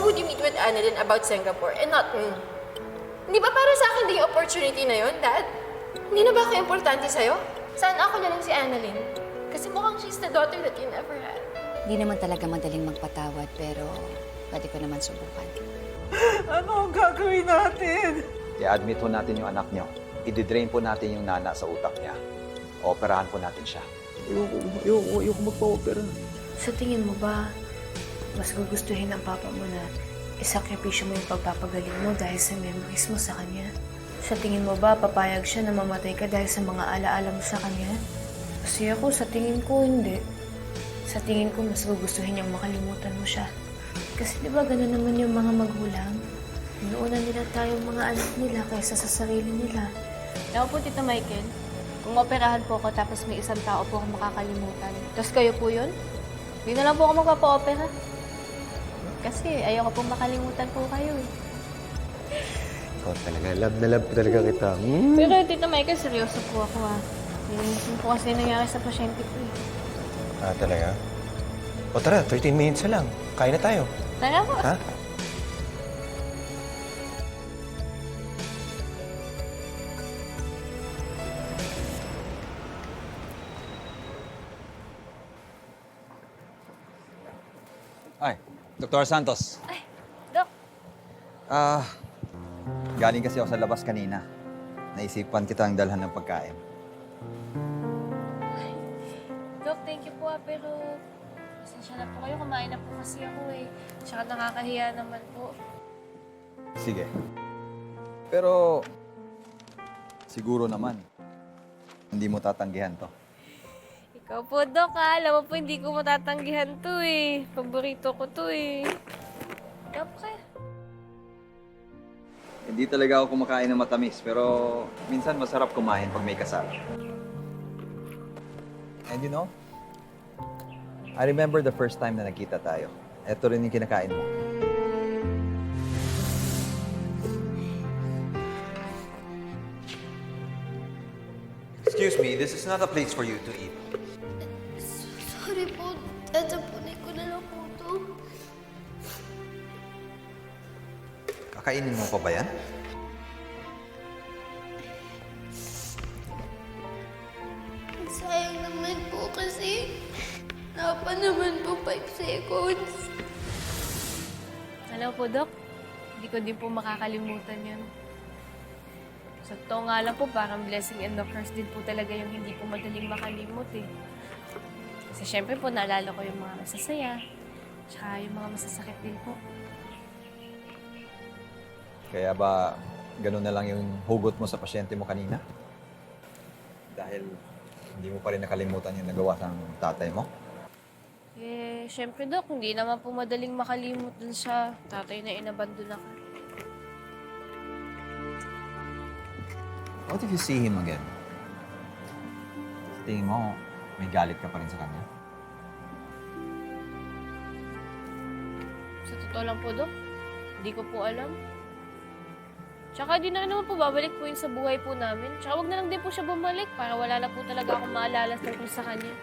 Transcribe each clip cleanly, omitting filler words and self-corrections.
would you meet with Annalyn about Singapore and not me? Hindi ba para sa akin din yung opportunity na yun, Dad? Hindi na ba ako importante sa'yo? Saan ako na lang si Annalyn? Kasi mukhang she's the daughter that you never had. Hindi naman talaga madaling magpatawad, pero pwede ko naman subukan. Ano ang gagawin natin? I-admit po natin yung anak nyo. I-drain po natin yung nana sa utak niya. Operahan po natin siya. Ayoko magpa-opera. Sa tingin mo ba, mas gugustuhin ng papa mo na isakripisyo mo yung pagpapagaling mo dahil sa memories mo sa kanya? Sa tingin mo ba, papayag siya na mamatay ka dahil sa mga alaala mo sa kanya? Kasi ako, sa tingin ko, hindi. Sa tingin ko, mas gugustuhin niyang makalimutan mo siya. Kasi di ba ganun naman yung mga magulang? Inuuna nila tayong mga anak nila kaysa sa sarili nila. Ako po, Tito Michael, kung operahan po ako tapos may isang tao po akong makakalimutan, tapos kayo po yun, hindi na lang po ako magpapa-opera. Kasi ayoko pong makalimutan po kayo eh. Ikaw talaga, love na love talaga kita. Pero Tito Michael, seryoso po ako ah. Nilinisin po kasi nangyari sa pasyente ko eh. Ah, talaga? O tara, 13 minutes na lang. Kain na tayo. Tara po. Ha? Ay, Dr. Santos. Ay, Dok. Galing kasi ako sa labas kanina. Naisipan kitang dalhan ng pagkain. Dok, thank you po ah, pero pasensya na po kayo. Kumain na po kasi ako eh. Tsaka nakakahiya naman po. Sige. Pero, siguro naman, hindi mo tatanggihan to. Ikaw po, Dok ah. Alam mo po, hindi ko matatanggihan to eh. Paborito ko to eh. Dok eh. Hindi talaga ako kumakain ng matamis, pero minsan masarap kumain pag may kasal. And you know, I remember the first time na nagkita tayo. Ito rin yung kinakain mo. Excuse me, this is not a place for you to eat. Sorry po, tatapunin ko na lang po ito. Kakainin mo pa ba yan? Sayang naman po kasi napa naman po 5 seconds. Alam po, Dok, hindi ko din po makakalimutan yun. Sa totoo nga lang po, parang blessing and a curse din po talaga yung hindi po madaling makalimot eh. Kasi syempre po, naalala ko yung mga masasaya, tsaka yung mga masasakit din po. Kaya ba ganun na lang yung hugot mo sa pasyente mo kanina? Dahil hindi mo pa rin nakalimutan yung nagawa ng tatay mo? Eh, syempre, Dok, hindi naman po madaling makalimot dun sa tatay na inabandon ako. What if you see him again? Sa tingin mo, may galit ka pa rin sa kanya? Sa totoo lang po, Dok, hindi ko po alam. Tsaka di na rin naman po babalik po yun sa buhay po namin. Tsaka wag na lang din po siya bumalik para wala na po talaga akong maalala tungkol sa kanya.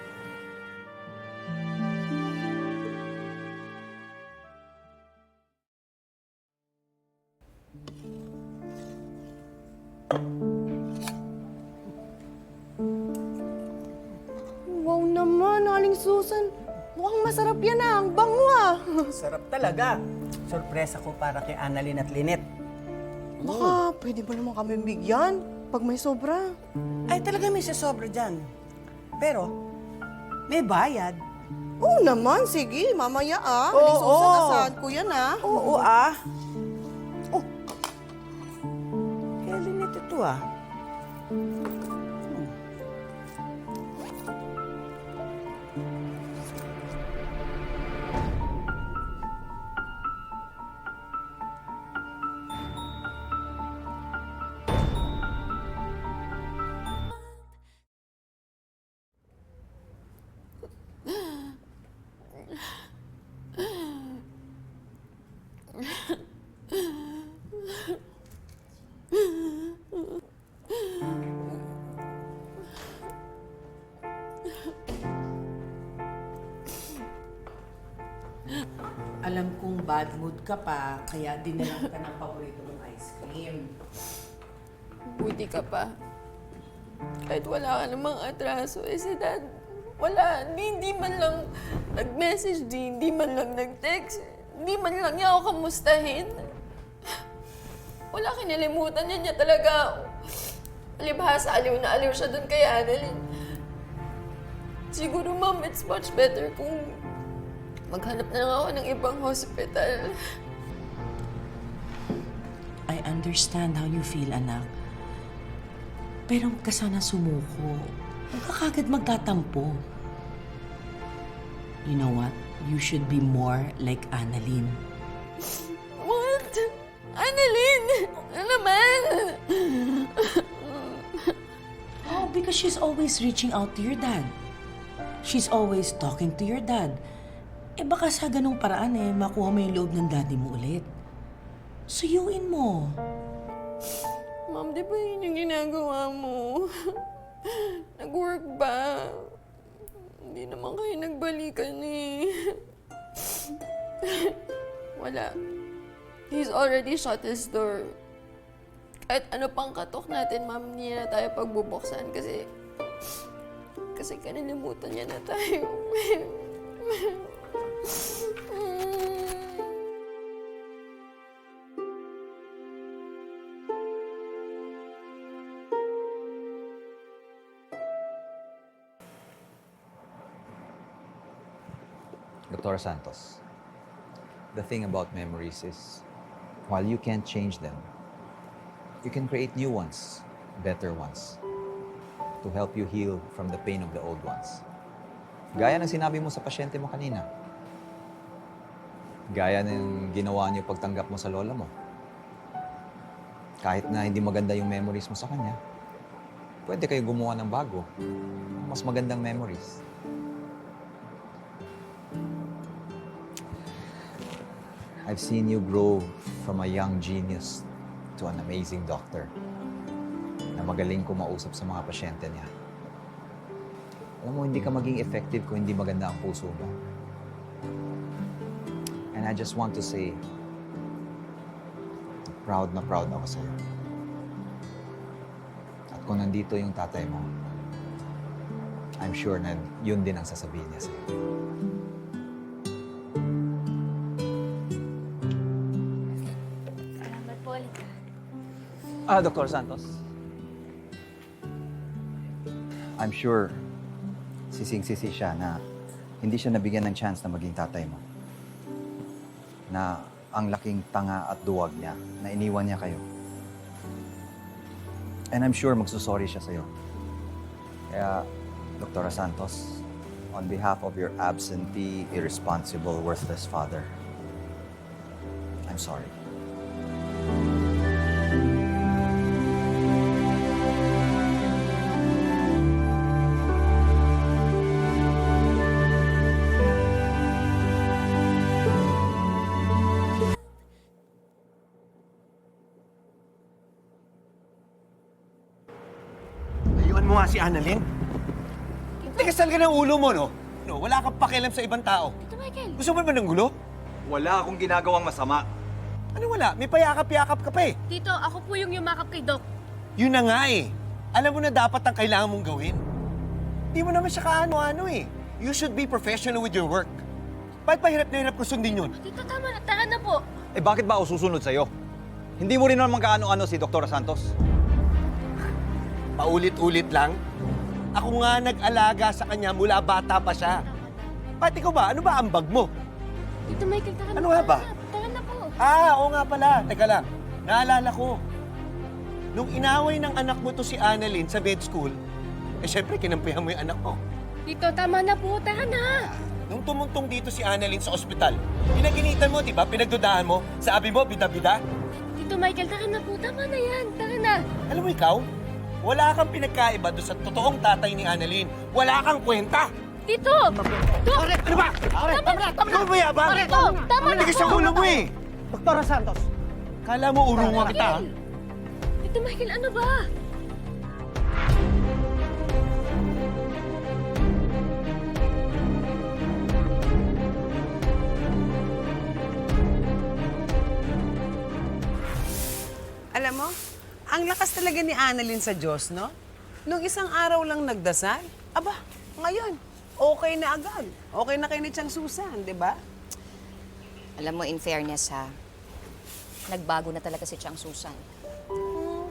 Wow naman, Aling Susan. Mukhang masarap yan ah. Ang bango ah. Sarap talaga. Sorpresa ko para kay Annalyn at Lynette. Baka pwede ba naman kami bigyan pag may sobra? Ay, talaga may sasobra dyan. Pero, may bayad. Oo naman, sige. Mamaya ah. Oo, Aling Susan, oo. asahan ko yan ah. Oo ah. Oh. Kaya Lynette ito ah. alam kong bad mood ka pa, kaya dinalang ka ng paborito mong ice cream. Buti ka pa. Kahit wala ka namang atraso, si Dad, wala. Hindi man lang nag-message, hindi man lang nag-text, hindi man lang niya ako kamustahin. Wala, kinalimutan niya talaga. Alibhasa, aliw na aliw siya dun kay Annalyn. Siguro, Ma'am, it's much better kung maghanap na lang ako ng ibang hospital. I understand how you feel, anak. Pero huwag ka sana sumuko. Huwag ka kagad magtatampo. You know what? You should be more like Annalyn. What? Annalyn! Ano naman? Oh, because she's always reaching out to your dad. She's always talking to your dad. Baka sa ganung paraan makuha mo yung loob ng daddy mo ulit. Suyuin mo. Ma'am, di ba yun yung ginagawa mo? Nag-work ba? Hindi naman kayo nagbalikan Wala. He's already shut his door. Kahit ano pang katok natin, Ma'am, hindi na tayo pagbubuksan kasi kanilimutan niya na tayo. Dr. Santos, the thing about memories is, while you can't change them, you can create new ones, better ones, to help you heal from the pain of the old ones. Gaya ng sinabi mo sa pasyente mo kanina. Gaya ng ginawa niyo pagtanggap mo sa lola mo. Kahit na hindi maganda yung memories mo sa kanya, pwede kayo gumawa ng bago, mas magandang memories. I've seen you grow from a young genius to an amazing doctor na magaling kumausap sa mga pasyente niya. Alam mo, hindi ka maging effective kung hindi maganda ang puso mo. And I just want to say, proud na proud ako sa'yo. At kung nandito yung tatay mo, I'm sure na yun din ang sasabihin niya sa'yo. Salamat po ulit. Dr. Santos. I'm sure sising-sisi siya na hindi siya nabigyan ng chance na maging tatay mo. Na ang laking tanga at duwag niya, na iniwan niya kayo. And I'm sure magsusorry siya sa'yo. Kaya, Dr. Santos, on behalf of your absentee, irresponsible, worthless father, I'm sorry. Layuan mo nga si Annalyn. Tigasal ka ng ulo mo, no? No, wala kang pakialam sa ibang tao. Tito Michael! Gusto mo naman ng gulo? Wala akong ginagawang masama. Ano wala? May payakap-yakap ka pa eh. Tito, ako po yung yumakap kay Doc. Yun na nga eh. Alam mo na dapat ang kailangan mong gawin. Hindi mo naman siya kaano-ano eh. You should be professional with your work. Bakit pa hirap na hirap ko sundin yun? Tito, tama na. Tara na po. Eh bakit ba ako susunod sa'yo? Hindi mo rin naman kaano-ano si Dr. Santos. Paulit-ulit lang. Ako nga nag-alaga sa kanya mula bata pa siya. Pati ko ba? Ano ba ang bag mo? Tito Michael, tara na. Ano nga ba? Tara na po. Oo nga pala. Teka lang. Naalala ko. Nung inaway ng anak mo to si Annalyn sa med school, syempre kinampihan mo yung anak mo. Tito, tama na po. Tara na. Nung tumuntong dito si Annalyn sa ospital, pinaginitan mo, di ba? Pinagdudahan mo. Sabi mo, bida-bida. Tito Michael, tara na po. Tama na yan. Tara na. Alam mo ikaw, wala kang pinagkaiba doon sa totoong tatay ni Annalyn. Wala kang kwenta. Tito! Doc! Ano ba? Tama na! Ikaw ba yabang? Tito, tama na Tigas ang po. ulo mo eh. Dr. Santos, Kala mo urungan kita, ha? Tito Michael, ano ba? Ang lakas talaga ni Annalyn sa Diyos, no? Nung isang araw lang nagdasal, aba, ngayon, okay na agad. Okay na kay ni Chang Susan, di ba? Alam mo, in fairness ha, nagbago na talaga si Chang Susan.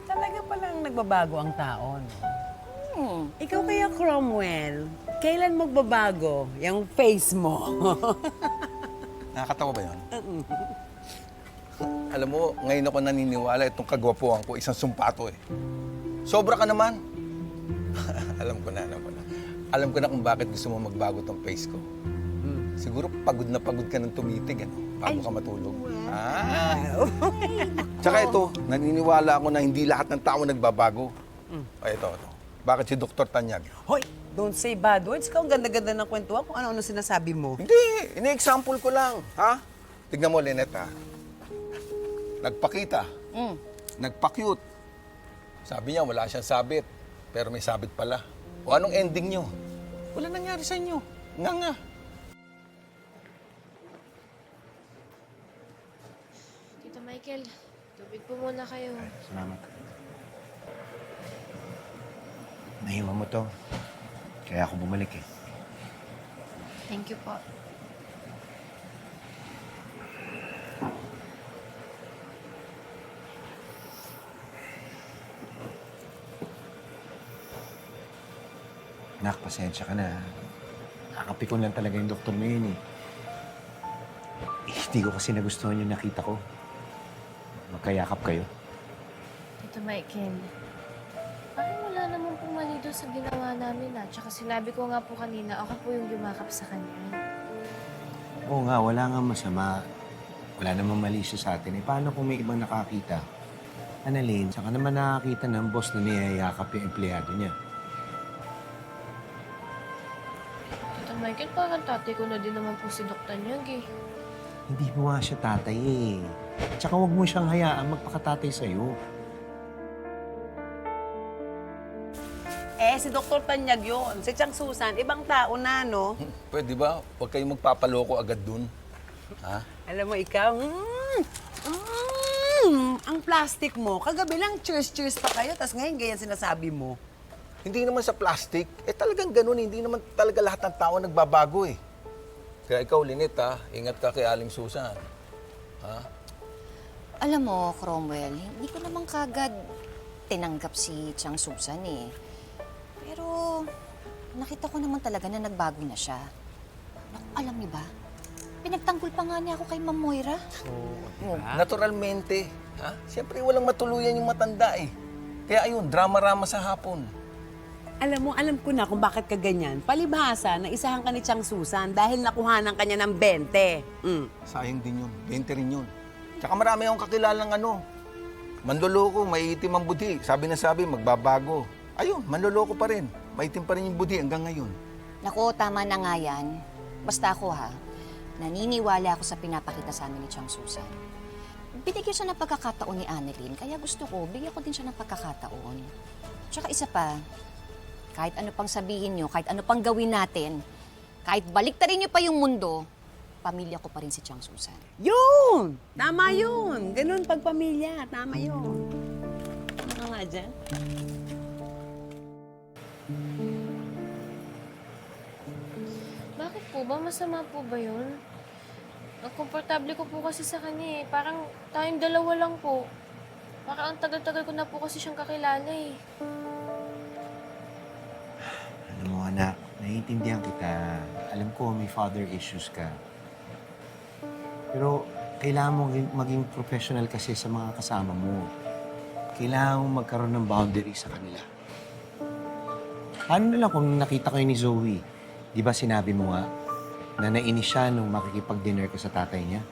Talaga palang nagbabago ang tao, no? Ikaw kaya, Cromwell, kailan magbabago yung face mo? Nakakatawa ba yun? Alam mo, ngayon ako naniniwala itong kagwapuhan ko, isang sumpato eh. Sobra ka naman. Alam ko na. Alam ko na kung bakit gusto mo magbago tong face ko. Siguro pagod na pagod ka ng tumitig, ano? Bago ka matulog. Tsaka ito, naniniwala ako na hindi lahat ng tao nagbabago. Ay, ito. Bakit si Dr. Tanyag? Hoy, don't say bad words. Ikaw ang ganda-ganda ng kwentuhan kung ano-ano sinasabi mo. Hindi, ini-example ko lang, ha? Tignan mo, Lynette, ha? Nagpakita. Nagpa-cute. Sabi niya, wala siyang sabit. Pero may sabit pala. O anong ending niyo? Wala nangyari sa inyo. Nga. Tito Michael, tubig po muna kayo. Salamat. Nahiwa mo to. Kaya ako bumalik eh. Thank you po. Anak, pasensya ka na. Nakakapikon lang talaga yung doktor na yun eh. Hindi ko kasi nagustuhan yung nakita ko. Magkayakap kayo. Tito Michael, parang wala naman po mali doon sa ginawa namin Tsaka sinabi ko nga po kanina, ako po yung yumakap sa kanya. Oo nga, wala nga masama. Wala namang mali siya sa atin. Paano kung may ibang nakakita? Annalyn, saka naman nakakita ng boss na niyayakap yung empleyado niya. Tito Michael, parang tatay ko na din naman po si Dr. Nyag eh. Hindi mo nga siya tatay eh. Tsaka huwag mo siyang hayaan magpakatatay sa'yo. Si Dr. Tanyag yun. Si Chang Susan, ibang tao na, no? Pwede ba? Huwag kayong magpapaloko agad dun. Ha? Alam mo, ikaw, ang plastic mo. Kagabi lang, cheers pa kayo, tas ngayon ganyan sinasabi mo. Hindi naman sa plastic. Talagang ganun. Hindi naman talaga lahat ng tao nagbabago eh. Kaya ikaw, Lynette, ha? Ingat ka kay Aling Susan. Ha? Alam mo, Cromwell, hindi ko naman kagad tinanggap si Chang Susan eh. Pero nakita ko naman talaga na nagbago na siya. Naku, alam niyo ba? Pinagtanggol pa nga niya ako kay Ma'am Moira. Naturalmente. Ha? Siyempre, walang matuluyan yung matanda eh. Kaya ayun, drama-rama sa hapon. Alam mo, alam ko na kung bakit ka ganyan. Palibhasa na isahan ka ni Chang Susan dahil nakuhanan ka niya ng 20. Sayang din yun. 20 rin yun. Tsaka marami akong kakilalang manloloko, may itim ang budhi. Sabi, magbabago. Ayun, manloloko pa rin. Maitim pa rin yung budhi hanggang ngayon. Naku, tama na nga yan. Basta ako ha, naniniwala ako sa pinapakita sa amin ni Chang Susan. Binigyan siya ng pagkakataon ni Annalyn, kaya gusto ko, bigyan ko din siya ng pagkakataon. Tsaka isa pa, kahit ano pang sabihin niyo, kahit ano pang gawin natin, kahit baliktarin niyo pa yung mundo, pamilya ko pa rin si Chang Susan. Yun! Tama yun! Ganun pagpamilya. Tama yun. Ano ka nga dyan? Bakit po ba? Masama po ba yun? Ang komportable ko po kasi sa kanya eh. Parang tayong dalawa lang po. Parang ang tagal-tagal ko na po kasi siyang kakilala eh. Alam mo, anak, naiintindihan kita. Alam ko may father issues ka. Pero kailangan mo maging professional kasi sa mga kasama mo. Kailangan mo magkaroon ng boundary sa kanila. Paano na lang kung nakita kayo ni Zoe? Di ba sinabi mo nga na nainis siya nung makikipag-dinner ka sa tatay niya?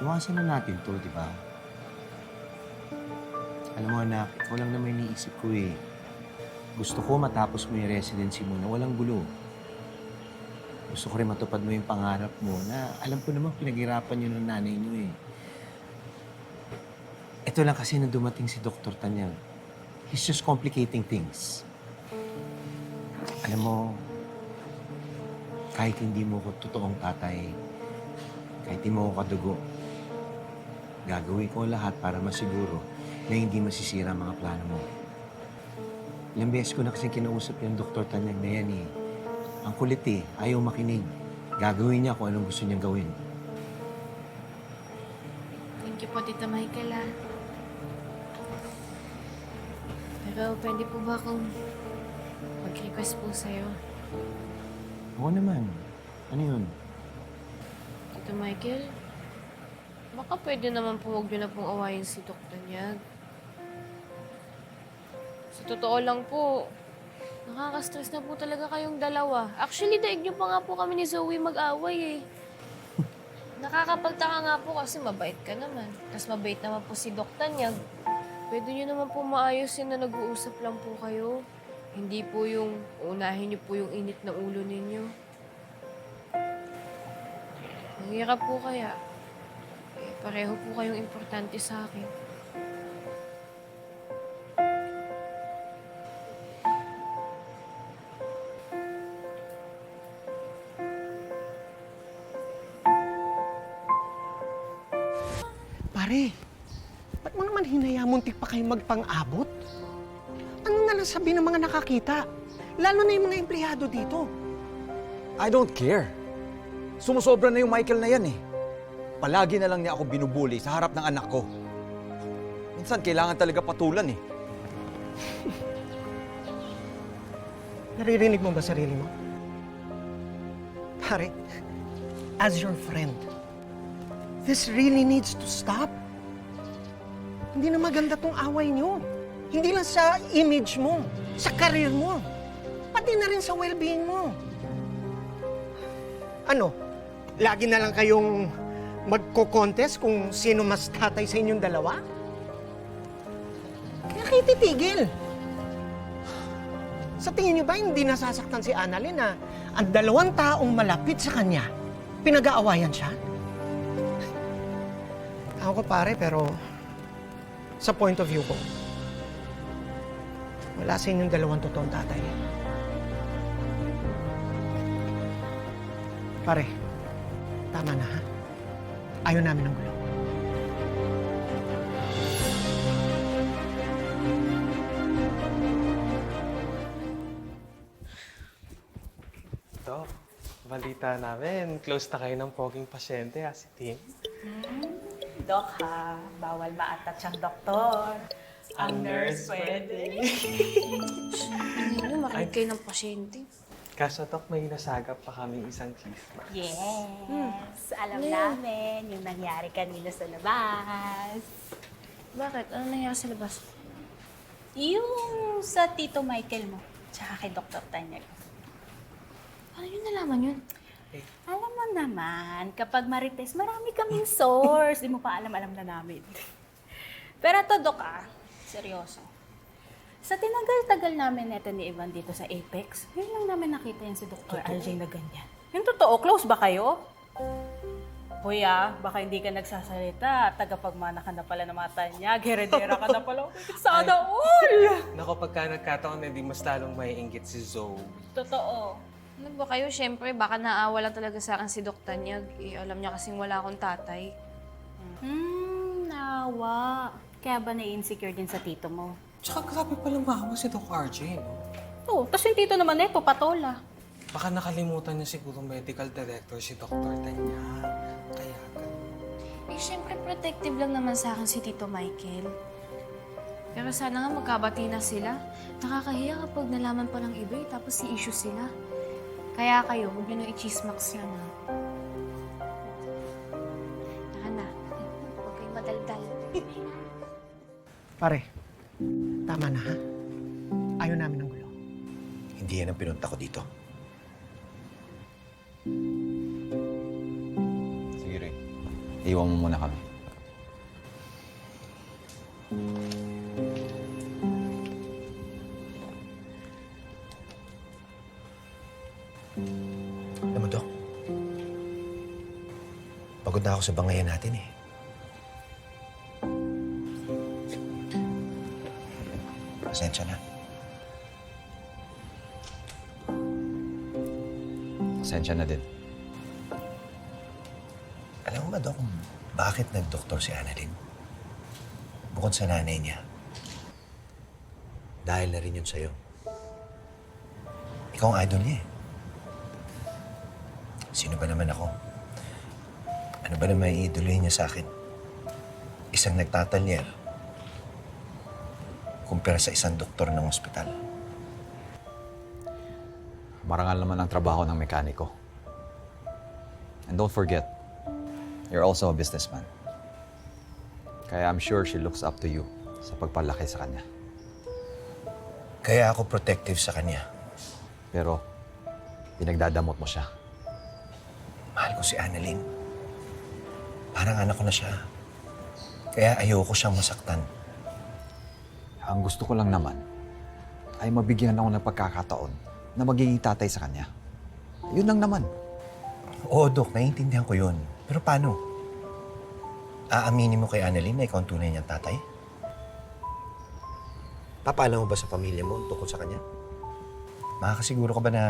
Iwasan na natin to, di ba? Alam mo, anak, ikaw lang naman iniisip ko eh. Gusto ko matapos mo yung residency mo na walang gulo. Gusto ko rin matupad mo yung pangarap mo na alam ko naman pinaghirapan niyo ng nanay niyo eh. Ito lang kasi na dumating si Dr. Tanyag. He's just complicating things. Alam mo, kahit hindi mo ko totoong tatay, kahit hindi mo ko kadugo, gagawin ko lahat para masiguro na hindi masisira ang mga plano mo. Ilang beses ko na kasi kinausap yung Dr. Tanyag na yan eh. Ang kulit eh, ayaw makinig. Gagawin niya kung anong gusto niyang gawin. Thank you po, Tita Michael, ah. Pero pwede po ba akong mag-request po sa'yo? Oo naman. Ano yun? Tita Michael, baka pwede naman po huwag niyo na pong awayin si Dr. Nyag. Sa totoo lang po, nakaka-stress na po talaga kayong dalawa. Actually, daig niyo pa nga po kami ni Zoe mag-away eh. Nakakapagtaka nga po kasi mabait ka naman. Tapos mabait naman po si Dr. Nyag. Pwede niyo naman po maayusin na nag-uusap lang po kayo. Hindi po yung unahin niyo po yung init na ulo ninyo. Ang hirap po kaya. Eh, pareho po kayong importante sa akin. Pare, ba't mo naman hinaya muntik pa kayo magpang-abot? Ano na lang sabi ng mga nakakita? Lalo na yung mga empleyado dito. I don't care. Sumusobra na yung Michael na yan eh. Palagi na lang niya ako binubuli sa harap ng anak ko. Minsan kailangan talaga patulan eh. Naririnig mo ba sarili mo? Pare, as your friend, this really needs to stop. Hindi na maganda tong away niyo. Hindi lang sa image mo, sa career mo, pati na rin sa well-being mo. Ano? Lagi na lang kayong magko-contest kung sino mas tatay sa inyong dalawa? Kaya kayo titigil. Sa tingin niyo ba hindi nasasaktan si Annalyn na ang dalawang taong malapit sa kanya, pinag-aawayan siya? Ako pare, pero sa point of view ko, wala sa inyong dalawang totoong tatay. Pare, tama na ha? Ayaw namin ng gulo. Dok, balita namin, close na kayo ng poging pasyente ha, si Tim. Dok ha, bawal ma-attach ang doktor. Ang nurse pwede. Hindi na makinig kayo ng pasyente. Kaso Dok, may nasagap pa kaming isang chisma. Yes, alam namin yung nangyari kanina sa labas. Bakit? Ano nangyari sa labas? Yung sa Tito Michael mo, tsaka kay Dr. Tanyag. Paano yun nalaman yun? Alam mo naman, kapag marites, marami kaming source. Di mo pa alam na namin. Pero ito, Dok, seryoso. Sa tinagal-tagal namin neto ni Ivan dito sa Apex, yun lang namin nakita yan si Dr. RJ na ganyan. Yung totoo, close ba kayo? Hoy baka hindi ka nagsasalita. Tagapagmana ka na pala ng mata niya. Heredera ka na pala. Sana all! Naku, pagka nagkataon, hindi mas lalong may inggit si Zoe. Totoo. Ano ba kayo? Siyempre, baka naawa lang talaga sa akin si Dr. Nyag. Eh, alam niya kasing wala akong tatay. Nawa. Kaya ba na-insecure din sa tito mo? Tsaka grabe palang mahawa si Doc RJ, no? Oo, tas yung tito naman neto, patola. Baka nakalimutan niya siguro medical director si Dr. Tanyag. Kaya ganun. Eh, siyempre, protective lang naman sa akin si Tito Michael. Pero sana nga magkabati na sila. Nakakahiya kapag nalaman pa ng iba tapos i-issue sila. Kaya kayo, huwag niyo nang i-chismax yan, ha? Taka na. Huwag kayong madaldal. Pare, tama na ha? Ayaw namin ng gulo. Hindi yan ang pinunta ko dito. Sige, Ray. Iwan mo muna kami. Alam mo, Dok, pagod na ako sa bangayan natin eh. Pasensya na. Pasensya na din. Alam mo ba, Dok, kung bakit nag-doktor si Annalyn? bukod sa nanay niya, dahil na rin yun sa'yo. Ikaw ang idol niya eh. Sino ba naman ako? Ano ba naman iidolihin niya sa akin? Isang nagtatalyer kumpara sa isang doktor ng ospital. Marangal naman ang trabaho ng mekaniko. And don't forget, you're also a businessman. Kaya I'm sure she looks up to you sa pagpalaki sa kanya. Kaya ako protective sa kanya. Pero, pinagdadamot mo siya. Mahal ko si Annalyn. Parang anak ko na siya. Kaya ayoko siyang masaktan. Ang gusto ko lang naman ay mabigyan ako ng pagkakataon na magiging tatay sa kanya. Yun lang naman. Oo, Dok. Naiintindihan ko yun. Pero paano? Aaminin mo kay Annalyn na ikaw ang tunay niyang tatay? Papaalam mo ba sa pamilya mo tungkol sa kanya? Makakasiguro ka ba na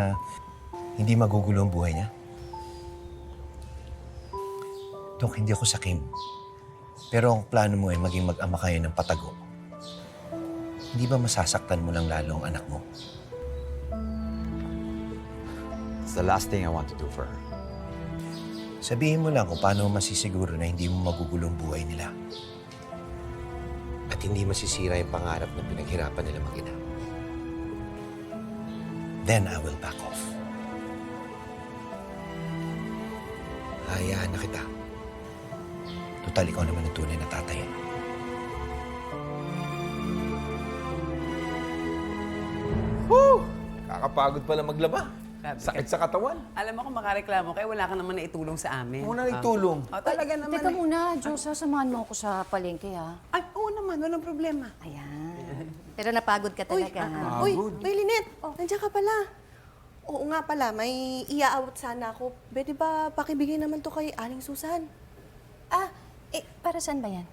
hindi magugulo ang buhay niya? Dok, hindi ako sakim. Pero ang plano mo ay maging mag-ama kayo ng patago. Hindi ba masasaktan mo lang lalo ang anak mo? It's the last thing I want to do for her. Sabihin mo lang kung paano masisiguro na hindi mo magugulo ang buhay nila. At hindi masisira yung pangarap na pinaghirapan nila mag-ina. Then I will back off. Hayaan na kita. Total, ikaw naman ang tunay na tatay. Woo! Kakapagod pala maglaba. Sakit sa katawan. Alam mo kung makareklamo kayo, wala ka naman na itulong sa amin. Muna na itulong. Oh, talaga naman. Teka muna, Diyos, sasamahan mo ako sa palengke, ha? Ay, oo naman, walang problema. Ayan. Pero napagod ka talaga, ha? Uy, Lynette, nandiyan ka pala. Oo nga pala, may iaawat sana ako. Pwede ba pakibigay naman to kay Aling Susan? Para saan ba yan?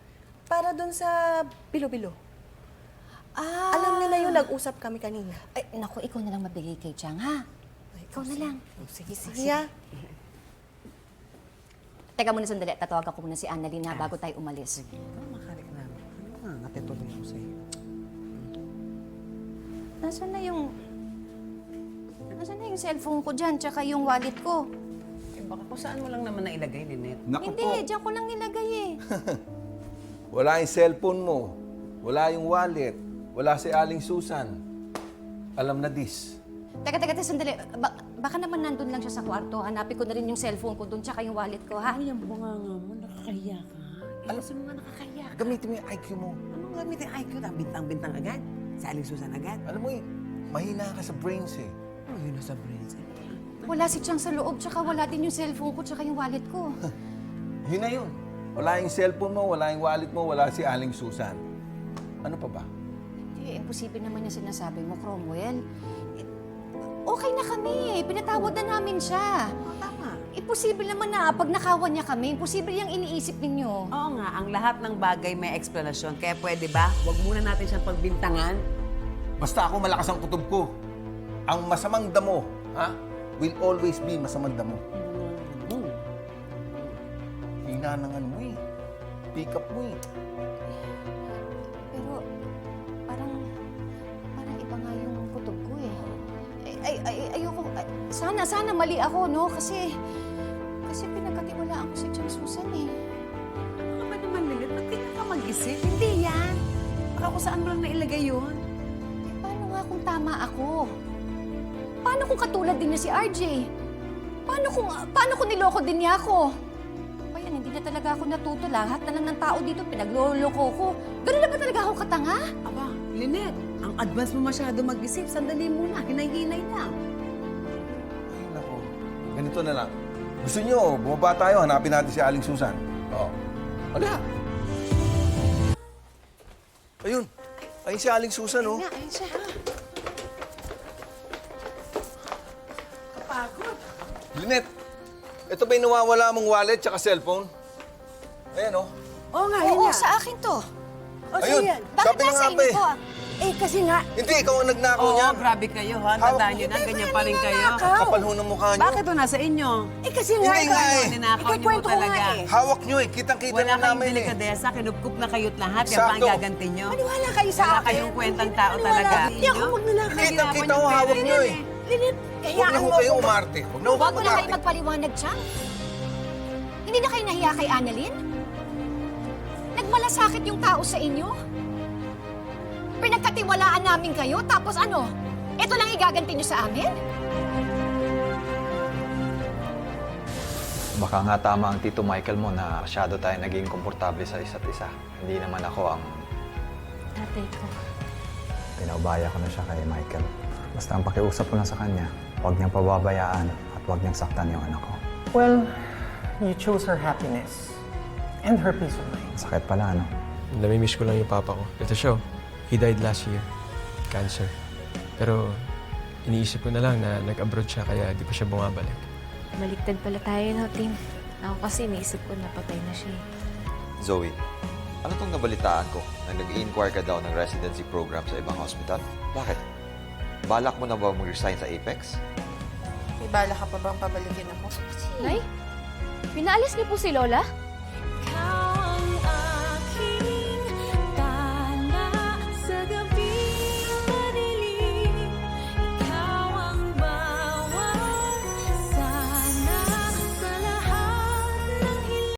Para doon sa Bilo-Bilo. Alam niya na yun, nag-usap kami kanina. Ay, naku, ikaw na lang mabigay kay Chang, ha? Ikaw na lang. Sige, ha? Teka muna sandali, tatawagan ko muna si Annalyn na bago tayo umalis. Makareklamo. Ano nga, natituloy ko sa'yo. Nasaan na yung cellphone ko dyan, tsaka yung wallet ko? Eh, baka kung saan mo lang naman nailagay, Lynette. Naku Hindi, po. dyan ko lang nilagay eh. Wala yung cellphone mo. Wala yung wallet. Wala si Aling Susan. Alam na this. Teka, sandali. Baka naman nandun lang siya sa kwarto. Hanapin ko na rin yung cellphone ko doon, tsaka yung wallet ko, ha? Ay, ang bunganga mo, nakakahiya ka. Alam mo nga nakakahiya ka. Gamitin mo yung IQ mo. Anong gamitin IQ na? Bintang-bintang agad? Sa Aling Susan agad? Alam mo mahina ka sa brains eh. Ano yun sa brains? Wala si Chang sa loob, tsaka wala din yung cellphone ko, tsaka yung wallet ko. Yun na yun. Wala yung cellphone mo, wala yung wallet mo, wala si Aling Susan. Ano pa ba? Imposible naman yung sinasabi mo, Cromwell. Okay na kami. Pinatawad na namin siya. Tama. Imposible naman na pag nakawan niya kami, imposible yung iniisip ninyo. Oo nga, ang lahat ng bagay may explanation. Kaya pwede ba, huwag muna natin siyang pagbintangan. Basta ako malakas ang kutob ko. Ang masamang damo, will always be masamang damo. Hina ng ano mo eh. Pick up mo eh. Pero parang iba nga yung kutob ko eh. Ayoko. Sana mali ako, no? Kasi pinagkatiwalaan ko si Chang Susan eh. Ano ba naman, Lynette? Ba't kaya ka mag-isip? Hindi yan. Baka kung saan mo lang nailagay yun. Paano nga kung tama ako? Paano kung katulad din niya si RJ? Paano kung niloko din niya ako? Ayan, hindi na talaga ako natuto. Lahat na lang ng tao dito pinagloloko ko. Ganun na ba talaga ako katanga? Aba, Lynette, ang advance mo masyado mag-isip. Sandali muna, hinay-hinay lang. Ay, nako. Ganito na lang. Gusto nyo, bumaba tayo, hanapin natin si Aling Susan. Oo. Wala. Ayun. Ayun si Aling Susan, oh. Ayun siya. Kapagod. Lynette, ito ba yung nawawala mong wallet tsaka cellphone? Ayan, oh. Oo nga, yun Oo, yan. sa akin to. O, Ayun, sige yan. Bakit sabi na nasa nga inyo ba eh. to? Eh, kasi nga, Hindi, ikaw ang nagnakaw Oo, niyan. grabe kayo ha. Hawak Tandaan mo. nyo na, ganyan pa rin kayo. Kapal ho ng mukha niyo. Bakit ito nasa inyo? eh kasi nga, Hindi nga eh. Ninakaw niyo po Ikikwento ko talaga. nga eh. Hawak niyo eh. Kitang-kita Wala na kayong namin eh. delikadesa, kinupkup na kayo't lahat. Yan pa ang Sakto. gaganti nyo. Maniwala kayo sa Wala akin. kayong kwentang tao talaga. Hindi ako magnanakaw. Kitang-kita ho, hawak niyo eh. Lynette, Huwag kayaan na ho mo kayo ako. umarte. Huwag na ho Huwag kayo mo na kayo umarte. magpaliwanag, Chang. Hindi na kayo nahiya kay Annalyn? Nagmalasakit yung tao sa inyo? Pinagkatiwalaan namin kayo, tapos ano? Ito lang igaganti nyo sa amin? Baka nga tama ang Tito Michael mo na masyado tayo naging komportable sa isa't isa. Hindi naman ako ang Tatay ko. Pinaubaya ko na siya kay Michael. Basta ang pakiusap ko lang sa kanya, huwag niyang pababayaan at huwag niyang saktan yung anak ko. Well, you chose her happiness and her peace of mind. Sakit pala, no? Namimiss ko lang yung papa ko. Ito siya, he died last year. Cancer. Pero iniisip ko na lang na nag-abroad siya kaya di pa siya bumabalik. Baliktad pala tayo, no, Tim? Ako kasi iniisip ko na patay na siya. Zoe, ano tong nabalitaan ko na nag-i-inquire ka daw ng residency program sa ibang hospital? Bakit? Balak mo na ba mag-resign sa Apex? May bala ka pa bang pabalikin ako? Nay, pinaalis niyo po si Lola?